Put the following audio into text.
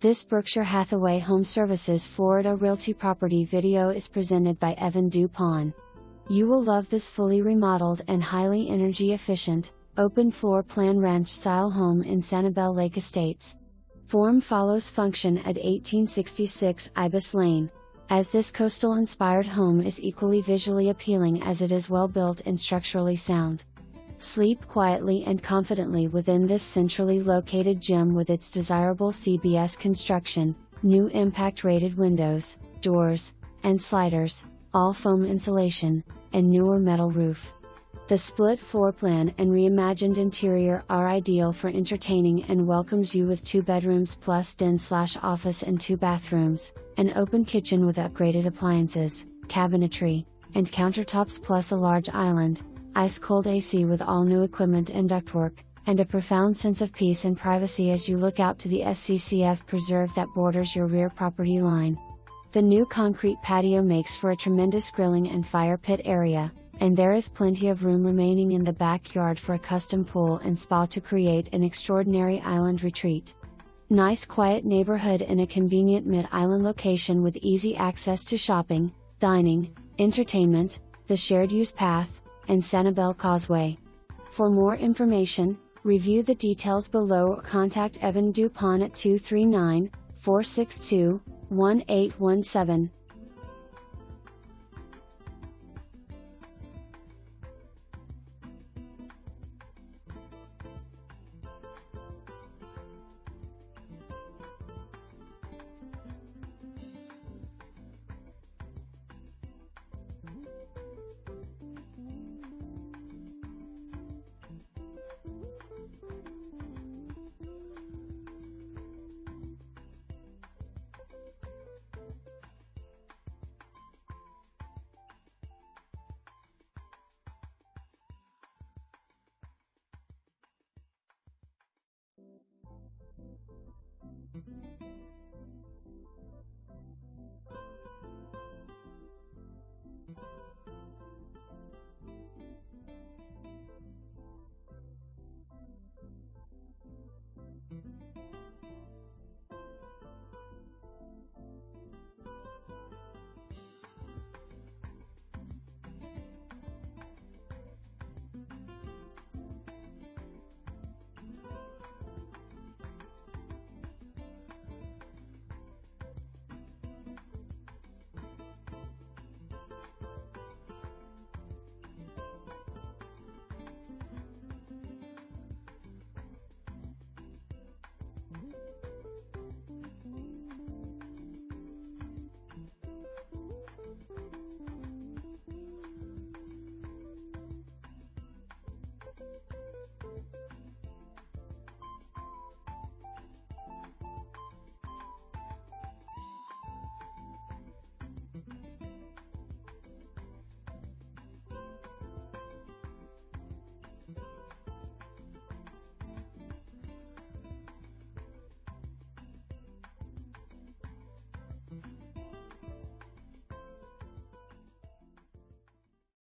This Berkshire Hathaway HomeServices Florida Realty property video is presented by duPont. You will love this fully remodeled and highly energy efficient, open floor plan ranch style home in SANIBEL Lake Estates. Form follows function at 1866 Ibis Lane, as this coastal inspired home is equally visually appealing as it is well built and structurally sound. Sleep quietly and confidently within this centrally located gem with its desirable CBS construction, new impact rated windows, doors, and sliders, all foam insulation, and newer metal roof. The split floor plan and reimagined interior are ideal for entertaining and welcomes you with 2 bedrooms plus den/office and 2 bathrooms, an open kitchen with upgraded appliances, cabinetry, and countertops plus a large island, ice-cold AC with all new equipment and ductwork, and a profound sense of peace and privacy as you look out to the SCCF preserve that borders your rear property line. The new concrete patio makes for a tremendous grilling and fire pit area, and there is plenty of room remaining in the backyard for a custom pool and spa to create an extraordinary island retreat. Nice quiet neighborhood in a convenient mid-island location with easy access to shopping, dining, entertainment, the shared use path, and SANIBEL Causeway. For more information, review the details below or contact duPont at 239-462-1817.